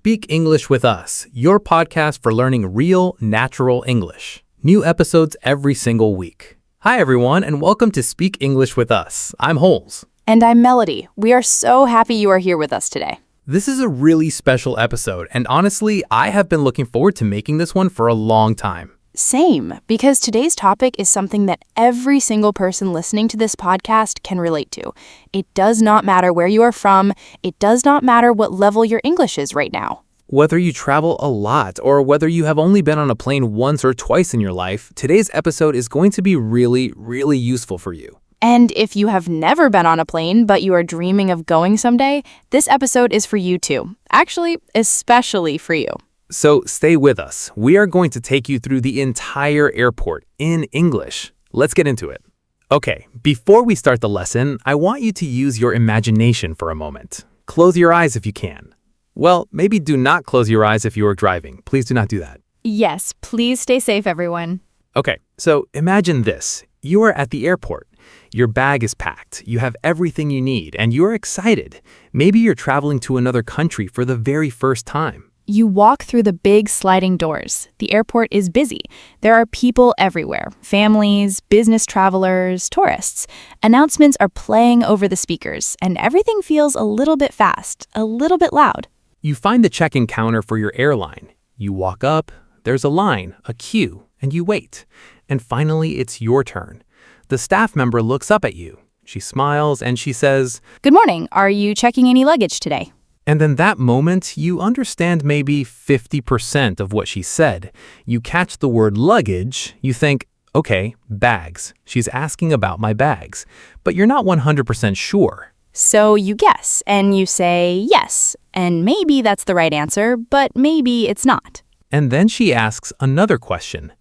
Speak English with Us, your podcast for learning real, natural English. New episodes every single week. Hi, everyone, and welcome to Speak English with Us. I'm Holmes. And I'm Melody. We are so happy you are here with us today. This is a really special episode, and honestly, I have been looking forward to making this one for a long time. Same, because today's topic is something that every single person listening to this podcast can relate to. It does not matter where you are from. It does not matter what level your English is right now. Whether you travel a lot or whether you have only been on a plane once or twice in your life, today's episode is going to be really, really useful for you. And if you have never been on a plane but you are dreaming of going someday, this episode is for you too. Actually, especially for you. So stay with us. We are going to take you through the entire airport in English. Let's get into it. Okay, before we start the lesson, I want you to use your imagination for a moment. Close your eyes if you can. Well, maybe do not close your eyes if you are driving. Please do not do that. Yes, please stay safe, everyone. Okay, so imagine this. You are at the airport. Your bag is packed. You have everything you need, and you're excited. Maybe you're traveling to another country for the very first time. You walk through the big sliding doors. The airport is busy. There are people everywhere. Families, business travelers, tourists. Announcements are playing over the speakers, and everything feels a little bit fast, a little bit loud. You find the check-in counter for your airline. You walk up, there's a line, a queue, and you wait. And finally, it's your turn. The staff member looks up at you. She smiles and she says, "Good morning. Are you checking any luggage today?" And in that moment, you understand maybe 50% of what she said. You catch the word luggage, you think, okay, bags. She's asking about my bags. But you're not 100% sure. So you guess, and you say yes. And maybe that's the right answer, but maybe it's not. And then she asks another question.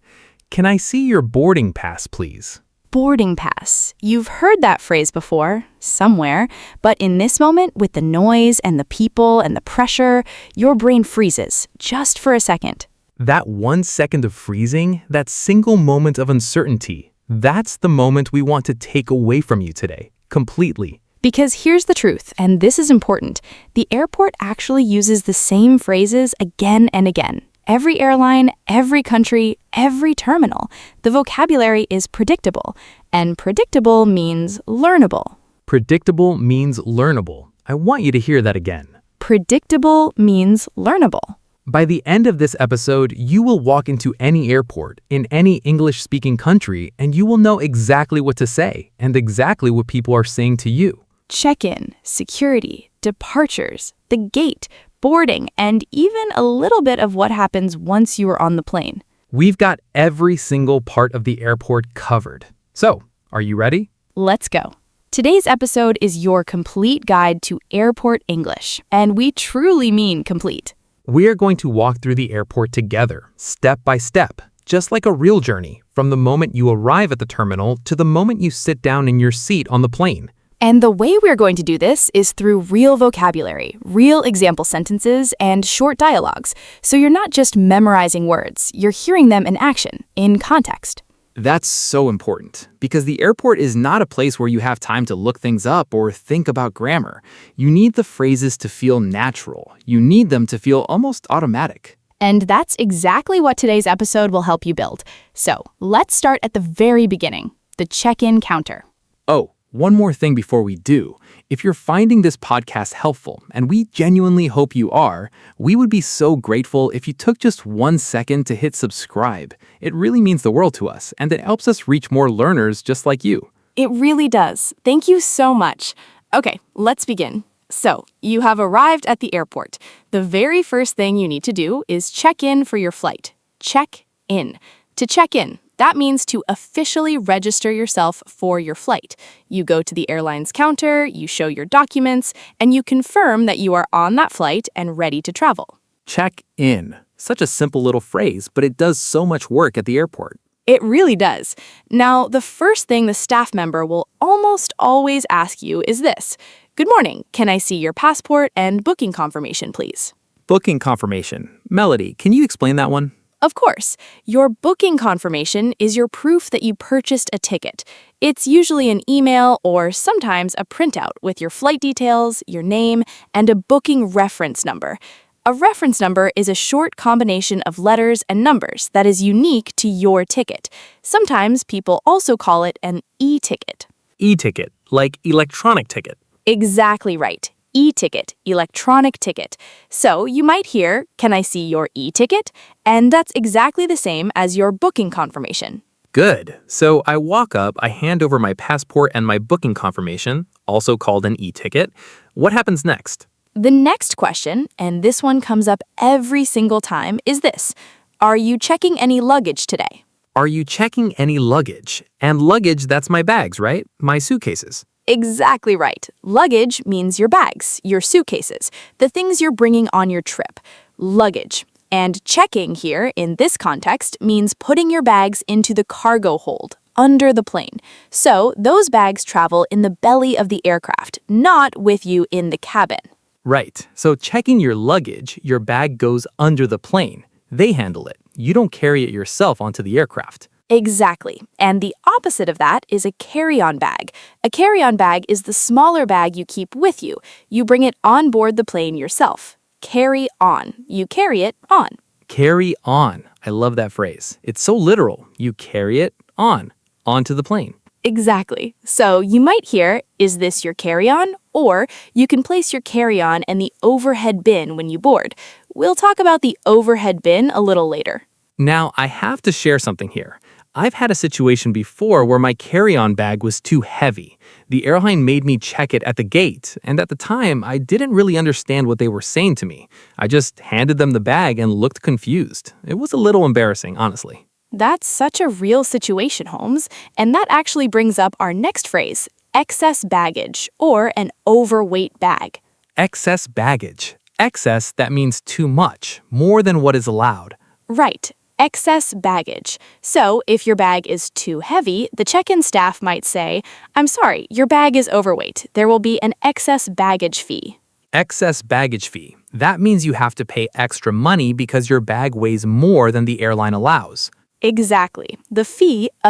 Can I see your boarding pass, please? Boarding pass. You've heard that phrase before, somewhere, but in this moment, with the noise and the people and the pressure, your brain freezes, just for a second. That 1 second of freezing, that single moment of uncertainty, that's the moment we want to take away from you today, completely. Because here's the truth, and this is important. The airport actually uses the same phrases again and again. Every airline, every country, every terminal. The vocabulary is predictable, and predictable means learnable. Predictable means learnable. I want you to hear that again. Predictable means learnable. By the end of this episode, you will walk into any airport in any English-speaking country, and you will know exactly what to say and exactly what people are saying to you. Check-in, security, departures, the gate, boarding, and even a little bit of what happens once you are on the plane. We've got every single part of the airport covered. So, are you ready? Let's go. Today's episode is your complete guide to airport English, and we truly mean complete. We are going to walk through the airport together, step by step, just like a real journey, from the moment you arrive at the terminal to the moment you sit down in your seat on the plane. And the way we're going to do this is through real vocabulary, real example sentences, and short dialogues. So you're not just memorizing words, you're hearing them in action, in context. That's so important, because the airport is not a place where you have time to look things up or think about grammar. You need the phrases to feel natural. You need them to feel almost automatic. And that's exactly what today's episode will help you build. So let's start at the very beginning, the check-in counter. Oh, one more thing before we do. If you're finding this podcast helpful, and we genuinely hope you are, we would be so grateful if you took just 1 second to hit subscribe. It really means the world to us, and it helps us reach more learners just like you. It really does. Thank you so much. Okay, let's begin. So, you have arrived at the airport. The very first thing you need to do is check in for your flight. Check in. To check in, that means to officially register yourself for your flight. You go to the airline's counter, you show your documents, and you confirm that you are on that flight and ready to travel. Check in. Such a simple little phrase, but it does so much work at the airport. It really does. Now, the first thing the staff member will almost always ask you is this. "Good morning. Can I see your passport and booking confirmation, please?" Booking confirmation. Melody, can you explain that one? Of course, your booking confirmation is your proof that you purchased a ticket. It's usually an email or sometimes a printout with your flight details, your name, and a booking reference number. A reference number is a short combination of letters and numbers that is unique to your ticket. Sometimes people also call it an e-ticket. E-ticket, like electronic ticket. Exactly right. E-ticket, electronic ticket. So you might hear, "Can I see your e-ticket?" And that's exactly the same as your booking confirmation. Good. So I walk up, I hand over my passport and my booking confirmation, also called an e-ticket. What happens next? The next question, and this one comes up every single time, is this: Are you checking any luggage today? Are you checking any luggage? And luggage, that's my bags, right? My suitcases. Exactly right. Luggage means your bags, your suitcases, the things you're bringing on your trip. Luggage. And checking here, in this context, means putting your bags into the cargo hold, under the plane. So those bags travel in the belly of the aircraft, not with you in the cabin. Right. So checking your luggage, your bag goes under the plane. They handle it. You don't carry it yourself onto the aircraft. Exactly. And the opposite of that is a carry-on bag. A carry-on bag is the smaller bag you keep with you. You bring it on board the plane yourself. Carry on. You carry it on. Carry on. I love that phrase. It's so literal. You carry it onto the plane. Exactly. So you might hear, "Is this your carry-on?" Or you can place your carry-on in the overhead bin when you board. We'll talk about the overhead bin a little later. Now, I have to share something here. I've had a situation before where my carry-on bag was too heavy. The airline made me check it at the gate, and at the time, I didn't really understand what they were saying to me. I just handed them the bag and looked confused. It was a little embarrassing, honestly. That's such a real situation, Holmes, and that actually brings up our next phrase, excess baggage, or an overweight bag. Excess baggage. Excess, that means too much, more than what is allowed. Right. Excess baggage. So, if your bag is too heavy, the check-in staff might say, "I'm sorry, your bag is overweight. There will be an excess baggage fee." Excess baggage fee. That means you have to pay extra money because your bag weighs more than the airline allows. Exactly. A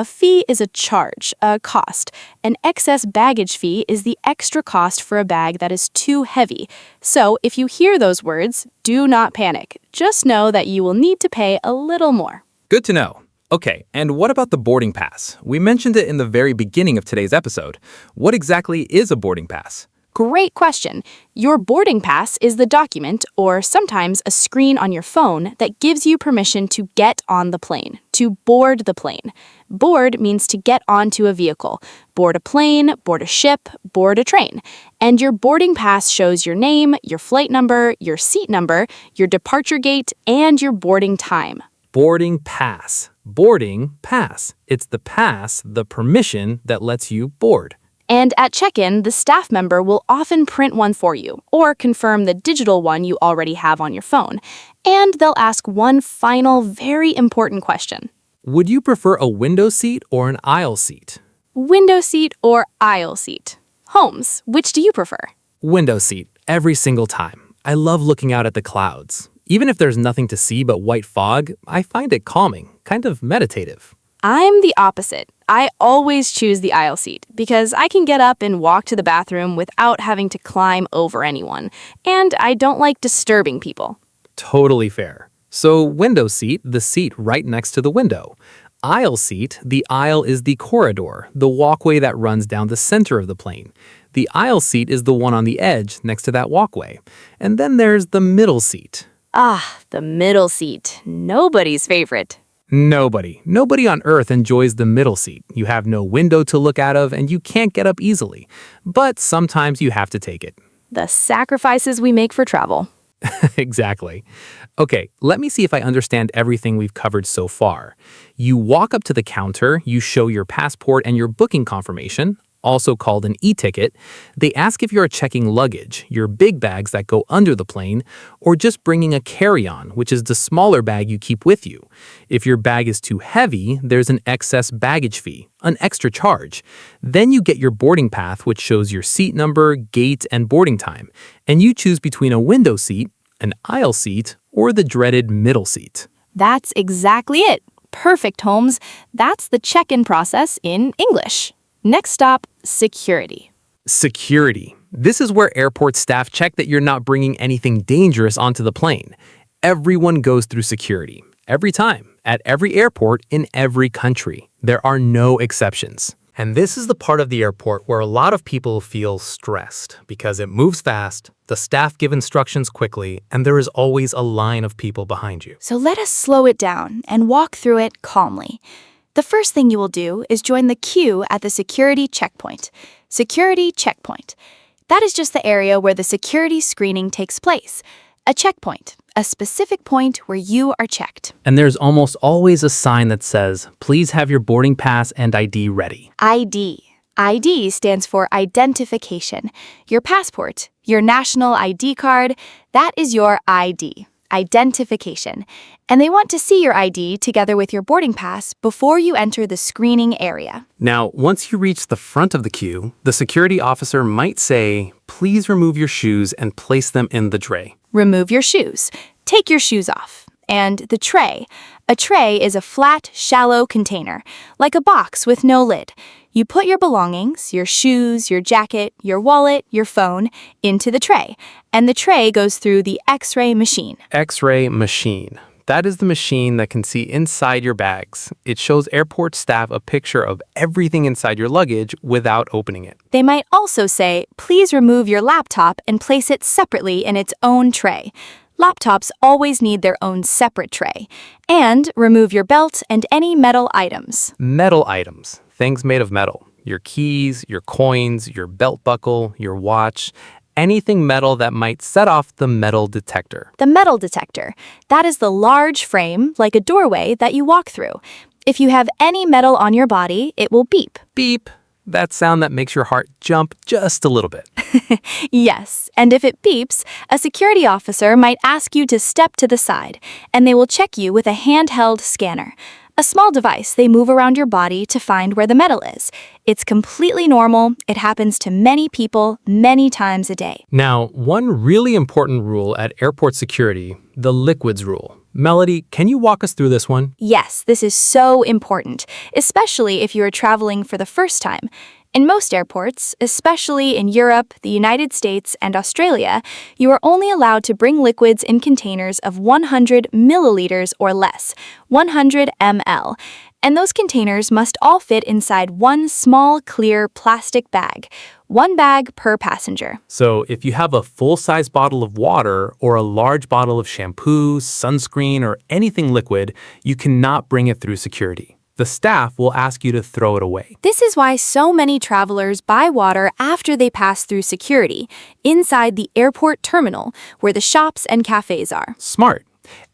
fee is a charge, a cost. An excess baggage fee is the extra cost for a bag that is too heavy. So if you hear those words, do not panic. Just know that you will need to pay a little more. Good to know. Okay, and what about the boarding pass? We mentioned it in the very beginning of today's episode. What exactly is a boarding pass? Great question. Your boarding pass is the document, or sometimes a screen on your phone, that gives you permission to get on the plane, to board the plane. Board means to get onto a vehicle. Board a plane, board a ship, board a train. And your boarding pass shows your name, your flight number, your seat number, your departure gate, and your boarding time. Boarding pass. Boarding pass. It's the pass, the permission that lets you board. And at check-in, the staff member will often print one for you, or confirm the digital one you already have on your phone. And they'll ask one final, very important question. Would you prefer a window seat or an aisle seat? Window seat or aisle seat? Holmes, which do you prefer? Window seat, every single time. I love looking out at the clouds. Even if there's nothing to see but white fog, I find it calming, kind of meditative. I'm the opposite. I always choose the aisle seat because I can get up and walk to the bathroom without having to climb over anyone, and I don't like disturbing people. Totally fair. So window seat, the seat right next to the window. Aisle seat, the aisle is the corridor, the walkway that runs down the center of the plane. The aisle seat is the one on the edge next to that walkway. And then there's the middle seat. Ah, the middle seat. Nobody's favorite. Nobody on earth enjoys the middle seat. You have no window to look out of and you can't get up easily. But sometimes you have to take it. The sacrifices we make for travel. Exactly. Okay, let me see if I understand everything we've covered so far. You walk up to the counter, you show your passport and your booking confirmation, also called an e-ticket. They ask if you're checking luggage, your big bags that go under the plane, or just bringing a carry-on, which is the smaller bag you keep with you. If your bag is too heavy, there's an excess baggage fee, an extra charge. Then you get your boarding pass, which shows your seat number, gate, and boarding time. And you choose between a window seat, an aisle seat, or the dreaded middle seat. That's exactly it. Perfect, Holmes. That's the check-in process in English. Next stop, security. Security. This is where airport staff check that you're not bringing anything dangerous onto the plane. Everyone goes through security. Every time, at every airport in every country. There are no exceptions. And this is the part of the airport where a lot of people feel stressed because it moves fast, the staff give instructions quickly, and there is always a line of people behind you. So let us slow it down and walk through it calmly. The first thing you will do is join the queue at the security checkpoint. Security checkpoint. That is just the area where the security screening takes place. A checkpoint, a specific point where you are checked. And there's almost always a sign that says, please have your boarding pass and ID ready. ID. ID stands for identification. Your passport, your national ID card, that is your ID. Identification. And they want to see your ID together with your boarding pass before you enter the screening area. Now, once you reach the front of the queue, the security officer might say, please remove your shoes and place them in the tray. Remove your shoes. Take your shoes off. And the tray. A tray is a flat, shallow container, like a box with no lid. You put your belongings, your shoes, your jacket, your wallet, your phone, into the tray, and the tray goes through the X-ray machine. X-ray machine. That is the machine that can see inside your bags. It shows airport staff a picture of everything inside your luggage without opening it. They might also say, please remove your laptop and place it separately in its own tray. Laptops always need their own separate tray. And remove your belt and any metal items. Metal items. Things made of metal. Your keys, your coins, your belt buckle, your watch, anything metal that might set off the metal detector. The metal detector. That is the large frame, like a doorway, that you walk through. If you have any metal on your body, it will beep. Beep. That sound that makes your heart jump just a little bit. Yes, and if it beeps, a security officer might ask you to step to the side, and they will check you with a handheld scanner. A small device they move around your body to find where the metal is. It's completely normal. It happens to many people many times a day. Now, one really important rule at airport security, the liquids rule. Melody, can you walk us through this one? Yes, this is so important, especially if you are traveling for the first time. In most airports, especially in Europe, the United States, and Australia, you are only allowed to bring liquids in containers of 100 milliliters or less, 100 ml. And those containers must all fit inside one small, clear plastic bag. One bag per passenger. So if you have a full-size bottle of water or a large bottle of shampoo, sunscreen, or anything liquid, you cannot bring it through security. The staff will ask you to throw it away. This is why so many travelers buy water after they pass through security, inside the airport terminal, where the shops and cafes are. Smart.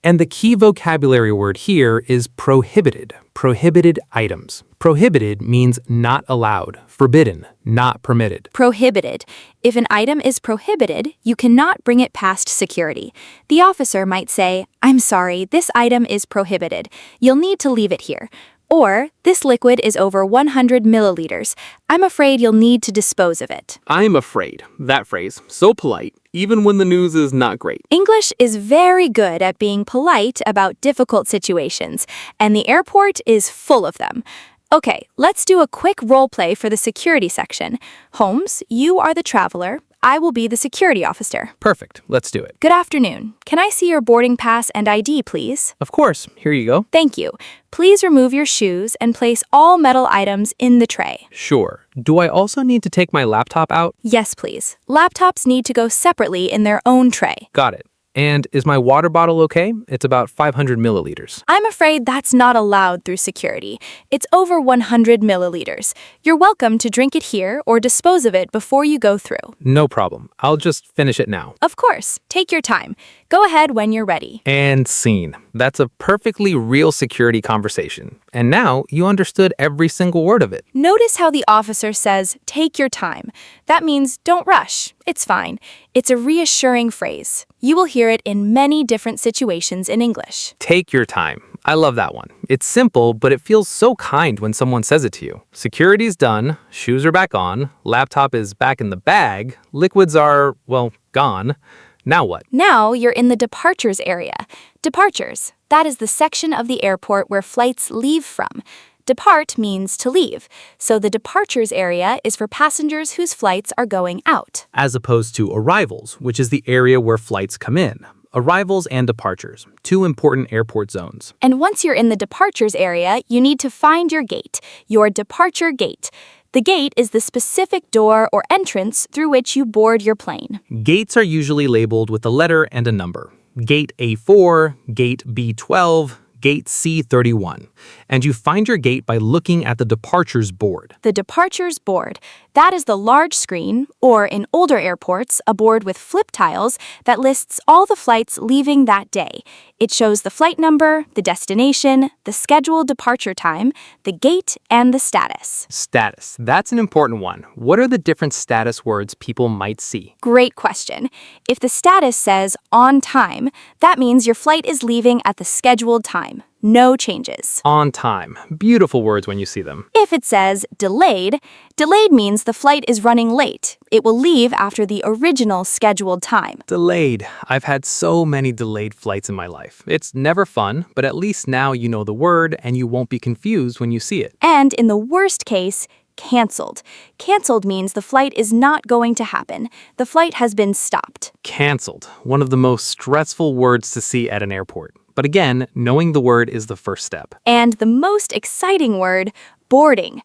And the key vocabulary word here is prohibited. Prohibited items. Prohibited means not allowed, forbidden, not permitted. Prohibited. If an item is prohibited, you cannot bring it past security. The officer might say, I'm sorry, this item is prohibited. You'll need to leave it here. Or, this liquid is over 100 milliliters. I'm afraid you'll need to dispose of it. I'm afraid. That phrase, so polite, even when the news is not great. English is very good at being polite about difficult situations, and the airport is full of them. Okay, let's do a quick role play for the security section. Holmes, you are the traveler. I will be the security officer. Perfect. Let's do it. Good afternoon. Can I see your boarding pass and ID, please? Of course. Here you go. Thank you. Please remove your shoes and place all metal items in the tray. Sure. Do I also need to take my laptop out? Yes, please. Laptops need to go separately in their own tray. Got it. And is my water bottle okay? It's about 500 milliliters. I'm afraid that's not allowed through security. It's over 100 milliliters. You're welcome to drink it here or dispose of it before you go through. No problem. I'll just finish it now. Of course. Take your time. Go ahead when you're ready. And scene. That's a perfectly real security conversation. And now you understood every single word of it. Notice how the officer says, take your time. That means don't rush. It's fine. It's a reassuring phrase. You will hear it in many different situations in English. Take your time. I love that one. It's simple, but it feels so kind when someone says it to you. Security's done, shoes are back on, laptop is back in the bag, liquids are, well, gone. Now what? Now you're in the departures area. Departures. That is the section of the airport where flights leave from. Depart means to leave, so the departures area is for passengers whose flights are going out. As opposed to arrivals, which is the area where flights come in. Arrivals and departures, two important airport zones. And once you're in the departures area, you need to find your gate, your departure gate. The gate is the specific door or entrance through which you board your plane. Gates are usually labeled with a letter and a number. Gate A4, Gate B12, Gate C31. And you find your gate by looking at the departures board. The departures board. That is the large screen, or in older airports, a board with flip tiles that lists all the flights leaving that day. It shows the flight number, the destination, the scheduled departure time, the gate, and the status. Status. That's an important one. What are the different status words people might see? Great question. If the status says on time, that means your flight is leaving at the scheduled time. No changes. On time. Beautiful words when you see them. If it says delayed, delayed means the flight is running late. It will leave after the original scheduled time. Delayed. I've had so many delayed flights in my life. It's never fun, but at least now you know the word and you won't be confused when you see it. And in the worst case, canceled. Canceled means the flight is not going to happen. The flight has been stopped. Canceled. One of the most stressful words to see at an airport. But again, knowing the word is the first step. And the most exciting word, boarding.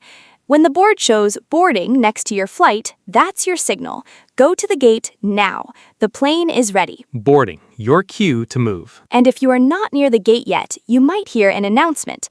When the board shows boarding next to your flight, that's your signal. Go to the gate now. The plane is ready. Boarding. Your cue to move. And if you are not near the gate yet, you might hear an announcement.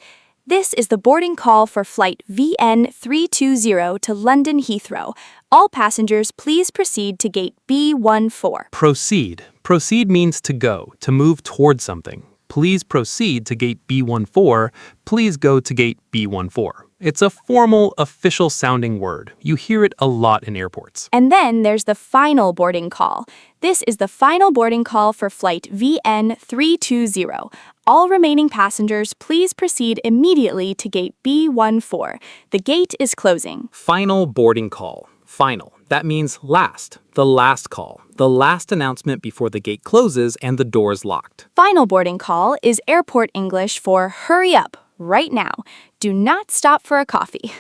This is the boarding call for flight VN320 to London Heathrow. All passengers, please proceed to gate B14. Proceed. Proceed means to go, to move toward something. Please proceed to gate B14. Please go to gate B14. It's a formal, official-sounding word. You hear it a lot in airports. And then there's the final boarding call. This is the final boarding call for flight VN320. All remaining passengers, please proceed immediately to gate B14. The gate is closing. Final boarding call. Final. That means last. The last call. The last announcement before the gate closes and the doors locked. Final boarding call is airport English for hurry up, right now. Do not stop for a coffee.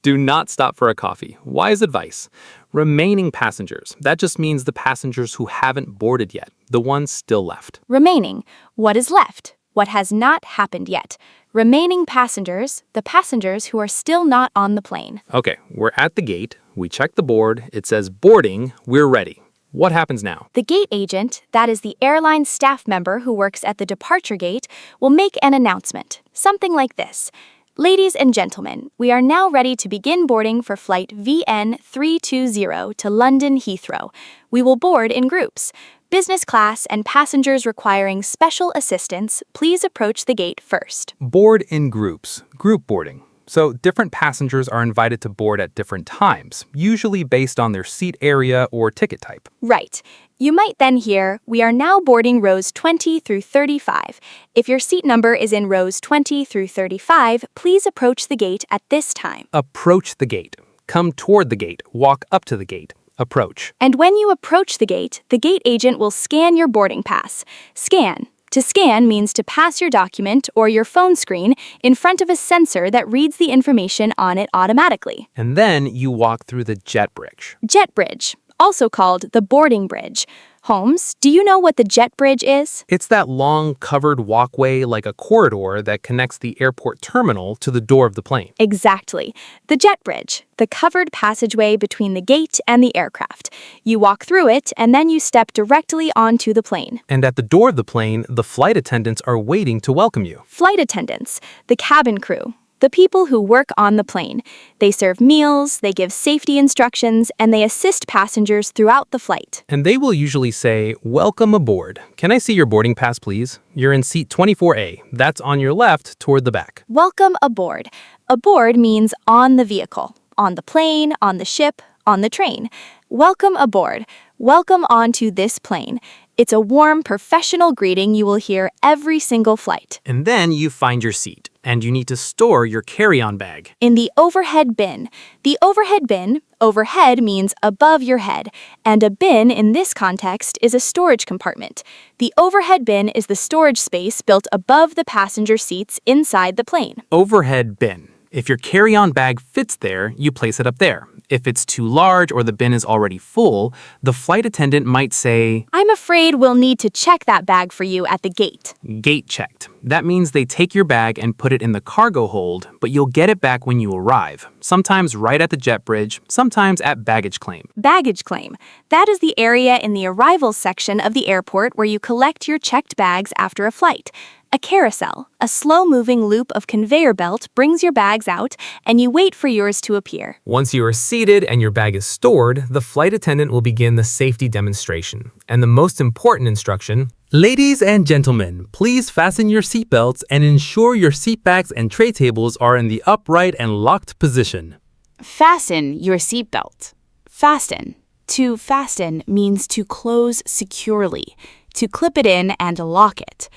Do not stop for a coffee. Wise advice. Remaining passengers. That just means the passengers who haven't boarded yet, the ones still left. Remaining. What is left? What has not happened yet? Remaining passengers, the passengers who are still not on the plane. Okay, we're at the gate. We check the board. It says boarding. We're ready. What happens now? The gate agent, that is the airline staff member who works at the departure gate, will make an announcement. Something like this. Ladies and gentlemen, we are now ready to begin boarding for flight VN320 to London Heathrow. We will board in groups. Business class and passengers requiring special assistance, please approach the gate first. Board in groups. Group boarding. So different passengers are invited to board at different times, usually based on their seat area or ticket type. Right. You might then hear, we are now boarding rows 20 through 35. If your seat number is in rows 20 through 35, please approach the gate at this time. Approach the gate. Come toward the gate. Walk up to the gate. Approach. And when you approach the gate agent will scan your boarding pass. Scan. To scan means to pass your document or your phone screen in front of a sensor that reads the information on it automatically. And then you walk through the jet bridge. Jet bridge, also called the boarding bridge. Holmes, do you know what the jet bridge is? It's that long covered walkway like a corridor that connects the airport terminal to the door of the plane. Exactly. The jet bridge, the covered passageway between the gate and the aircraft. You walk through it and then you step directly onto the plane. And at the door of the plane, the flight attendants are waiting to welcome you. Flight attendants, the cabin crew. The people who work on the plane. They serve meals, they give safety instructions, and they assist passengers throughout the flight. And they will usually say, "Welcome aboard. Can I see your boarding pass, please? You're in seat 24A. That's on your left toward the back." Welcome aboard. Aboard means on the vehicle, on the plane, on the ship, on the train. Welcome aboard. Welcome onto this plane. It's a warm, professional greeting you will hear every single flight. And then you find your seat, and you need to store your carry-on bag. In the overhead bin. The overhead bin, overhead means above your head, and a bin in this context is a storage compartment. The overhead bin is the storage space built above the passenger seats inside the plane. Overhead bin. If your carry-on bag fits there, you place it up there. If it's too large or the bin is already full, the flight attendant might say, I'm afraid we'll need to check that bag for you at the gate. gate checked. That means they take your bag and put it in the cargo hold, but you'll get it back when you arrive. Sometimes right at the jet bridge, sometimes at baggage claim. Baggage claim. That is the area in the arrivals section of the airport where you collect your checked bags after a flight. A carousel, a slow-moving loop of conveyor belt, brings your bags out, and you wait for yours to appear. Once you are seated and your bag is stored, the flight attendant will begin the safety demonstration. And the most important instruction, ladies and gentlemen, please fasten your seatbelts and ensure your seat backs and tray tables are in the upright and locked position. Fasten your seatbelt. Fasten. To fasten means to close securely, to clip it in and lock it.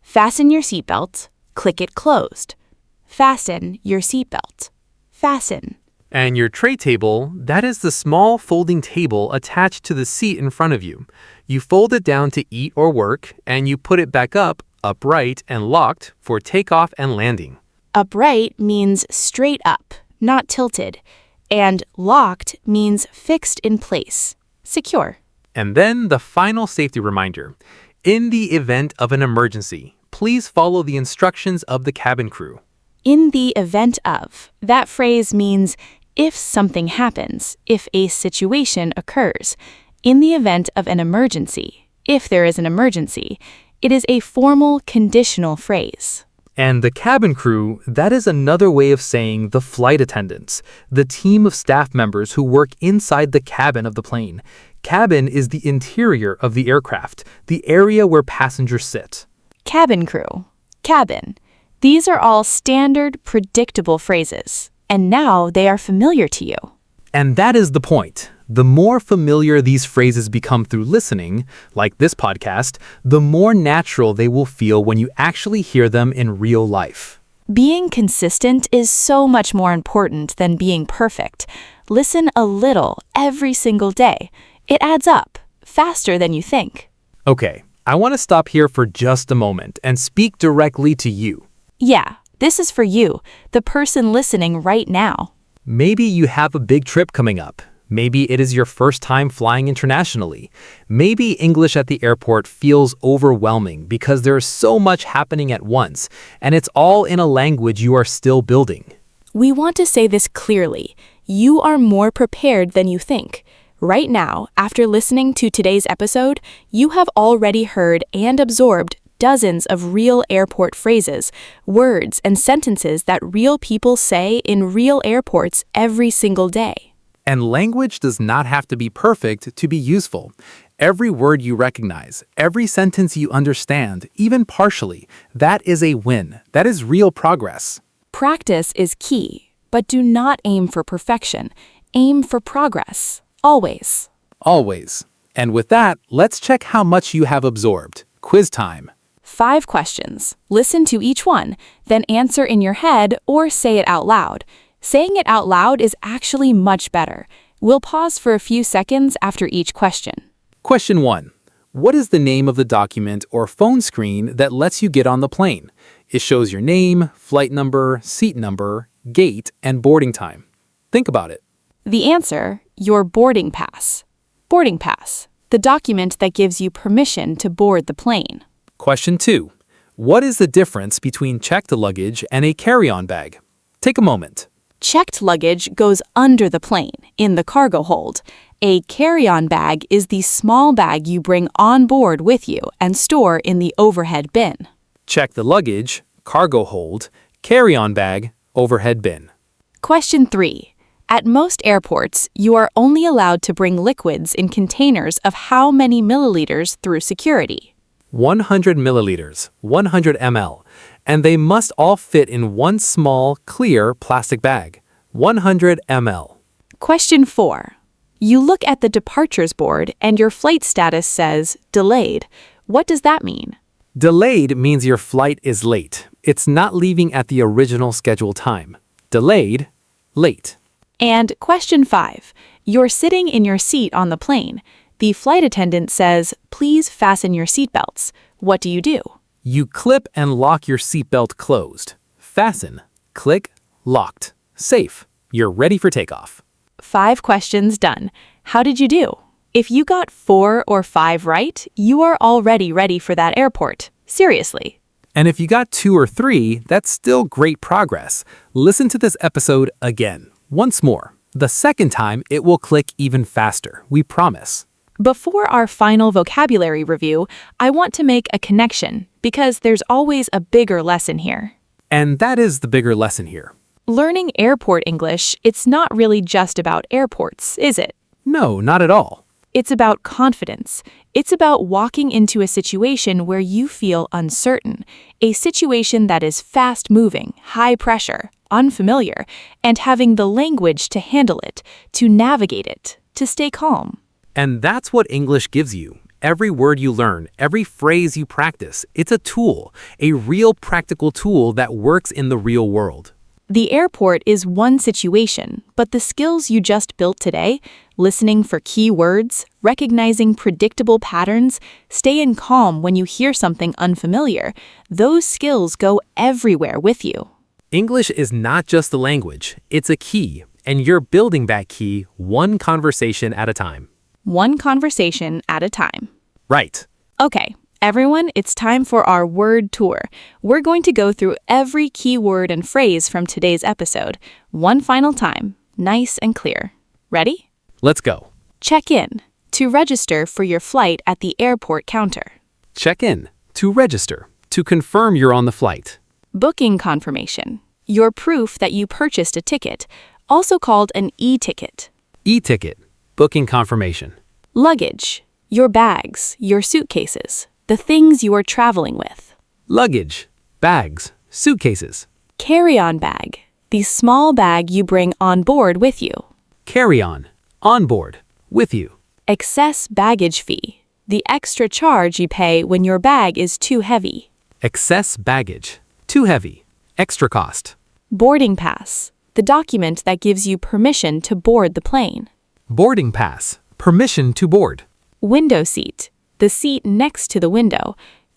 Fasten your seatbelt, click it closed. Fasten your seatbelt. Fasten. And your tray table, that is the small folding table attached to the seat in front of you. You fold it down to eat or work, and you put it back up, upright and locked for takeoff and landing. Upright means straight up, not tilted. And locked means fixed in place, secure. And then the final safety reminder. In the event of an emergency, please follow the instructions of the cabin crew. In the event of. That phrase means if something happens, if a situation occurs. In the event of an emergency, if there is an emergency, it is a formal conditional phrase. And the cabin crew, that is another way of saying the flight attendants, the team of staff members who work inside the cabin of the plane. Cabin is the interior of the aircraft, the area where passengers sit. Cabin crew. Cabin. These are all standard, predictable phrases, and now they are familiar to you. And that is the point. The more familiar these phrases become through listening, like this podcast, the more natural they will feel when you actually hear them in real life. Being consistent is so much more important than being perfect. Listen a little every single day. It adds up, faster than you think. Okay, I want to stop here for just a moment and speak directly to you. Yeah, this is for you, the person listening right now. Maybe you have a big trip coming up. Maybe it is your first time flying internationally. Maybe English at the airport feels overwhelming because there is so much happening at once, and it's all in a language you are still building. We want to say this clearly. You are more prepared than you think. Right now, after listening to today's episode, you have already heard and absorbed dozens of real airport phrases, words, and sentences that real people say in real airports every single day. And language does not have to be perfect to be useful. Every word you recognize, every sentence you understand, even partially, that is a win. That is real progress. Practice is key, but do not aim for perfection. Aim for progress. Always. Always. And with that, let's check how much you have absorbed. Quiz time. 5 questions. Listen to each one, then answer in your head or say it out loud. Saying it out loud is actually much better. We'll pause for a few seconds after each question. Question 1. What is the name of the document or phone screen that lets you get on the plane? It shows your name, flight number, seat number, gate, and boarding time. Think about it. The answer, your boarding pass. Boarding pass, the document that gives you permission to board the plane. Question 2. What is the difference between checked luggage and a carry-on bag? Take a moment. Checked luggage goes under the plane, in the cargo hold. A carry-on bag is the small bag you bring on board with you and store in the overhead bin. Check the luggage, cargo hold, carry-on bag, overhead bin. Question 3. At most airports, you are only allowed to bring liquids in containers of how many milliliters through security? 100 milliliters, 100 ml, and they must all fit in one small, clear plastic bag. 100 ml. Question 4. You look at the departures board and your flight status says delayed. What does that mean? Delayed means your flight is late. It's not leaving at the original scheduled time. Delayed, late. And question 5. You're sitting in your seat on the plane. The flight attendant says, please fasten your seatbelts. What do? You clip and lock your seatbelt closed. Fasten, click, locked, safe. You're ready for takeoff. 5 questions done. How did you do? If you got 4 or 5 right, you are already ready for that airport. Seriously. And if you got 2 or 3, that's still great progress. Listen to this episode again, once more. The second time, it will click even faster, we promise. Before our final vocabulary review, I want to make a connection because there's always a bigger lesson here. And that is the bigger lesson here. Learning airport English, it's not really just about airports, is it? No, not at all. It's about confidence. It's about walking into a situation where you feel uncertain, a situation that is fast-moving, high pressure, unfamiliar, and having the language to handle it, to navigate it, to stay calm. And that's what English gives you. Every word you learn, every phrase you practice, it's a tool, a real practical tool that works in the real world. The airport is one situation, but the skills you just built today, listening for key words, recognizing predictable patterns, staying calm when you hear something unfamiliar, those skills go everywhere with you. English is not just the language, it's a key, and you're building that key one conversation at a time. One conversation at a time. Right. Okay, everyone, it's time for our word tour. We're going to go through every key word and phrase from today's episode, one final time, nice and clear. Ready? Let's go. Check in, to register for your flight at the airport counter. Check in, to register, to confirm you're on the flight. Booking confirmation, your proof that you purchased a ticket, also called an e-ticket. E-ticket, booking confirmation. Luggage, your bags, your suitcases, the things you are traveling with. Luggage, bags, suitcases. Carry-on bag, the small bag you bring on board with you. Carry-on, on board, with you. Excess baggage fee, the extra charge you pay when your bag is too heavy. Excess baggage, too heavy, extra cost. Boarding pass, the document that gives you permission to board the plane. Boarding pass, permission to board. Window seat, the seat next to the window.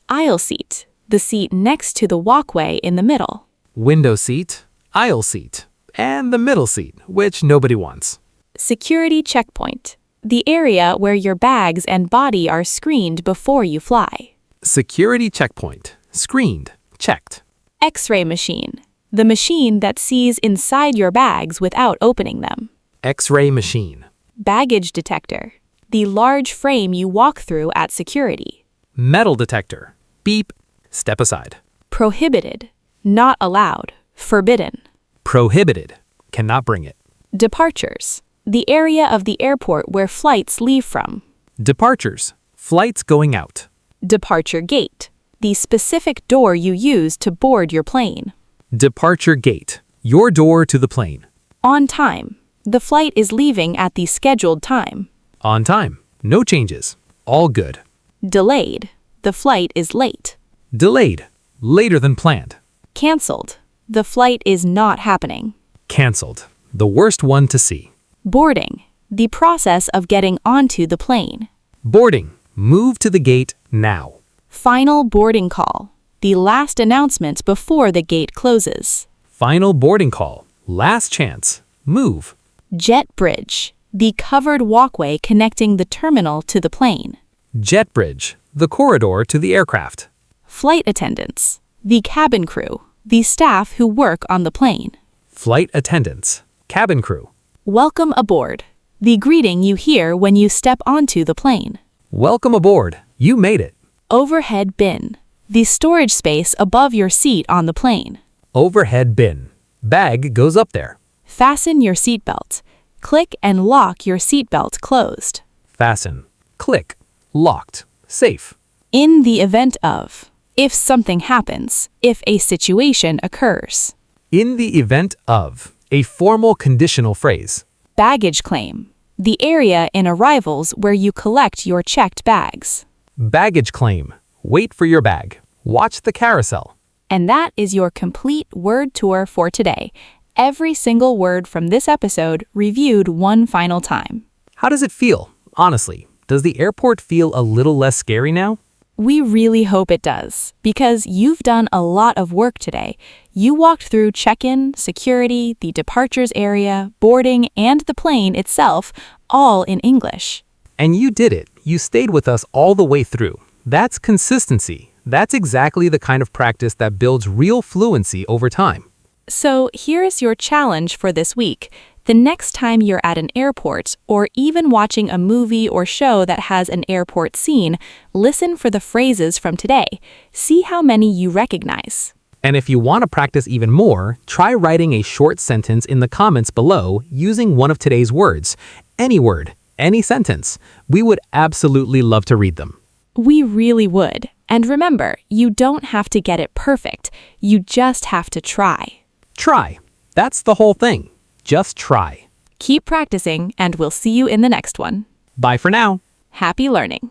Aisle seat, the seat next to the walkway in the middle. Window seat, aisle seat, and the middle seat, which nobody wants. Security checkpoint, the area where your bags and body are screened before you fly. Security checkpoint, screened, checked. X-ray machine, the machine that sees inside your bags without opening them. X-ray machine. Baggage detector, the large frame you walk through at security. Metal detector, beep, step aside. Prohibited, not allowed, forbidden. Prohibited, cannot bring it. Departures, the area of the airport where flights leave from. Departures, flights going out. Departure gate, the specific door you use to board your plane. Departure gate, your door to the plane. On time, the flight is leaving at the scheduled time. On time, no changes, all good. Delayed, the flight is late. Delayed, later than planned. Cancelled, the flight is not happening. Canceled, the worst one to see. Boarding, the process of getting onto the plane. Boarding, move to the gate now. Final boarding call, the last announcement before the gate closes. Final boarding call, last chance, move. Jet bridge, the covered walkway connecting the terminal to the plane. Jet bridge, the corridor to the aircraft. Flight attendants, the cabin crew, the staff who work on the plane. Flight attendants, cabin crew. Welcome aboard, the greeting you hear when you step onto the plane. Welcome aboard, you made it. Overhead bin, the storage space above your seat on the plane. Overhead bin, bag goes up there. Fasten your seatbelt. Click and lock your seatbelt closed. Fasten, click, locked, safe. In the event of, if something happens, if a situation occurs. In the event of, a formal conditional phrase. Baggage claim, the area in arrivals where you collect your checked bags. Baggage claim, wait for your bag. Watch the carousel. And that is your complete word tour for today. Every single word from this episode reviewed one final time. How does it feel? Honestly, does the airport feel a little less scary now? We really hope it does, because you've done a lot of work today. You walked through check-in, security, the departures area, boarding, and the plane itself, all in English. And you did it. You stayed with us all the way through. That's consistency. That's exactly the kind of practice that builds real fluency over time. So here's your challenge for this week. The next time you're at an airport, or even watching a movie or show that has an airport scene, listen for the phrases from today. See how many you recognize. And if you want to practice even more, try writing a short sentence in the comments below using one of today's words. Any word, any sentence. We would absolutely love to read them. We really would. And remember, you don't have to get it perfect. You just have to try. Try. That's the whole thing. Just try. Keep practicing, and we'll see you in the next one. Bye for now. Happy learning!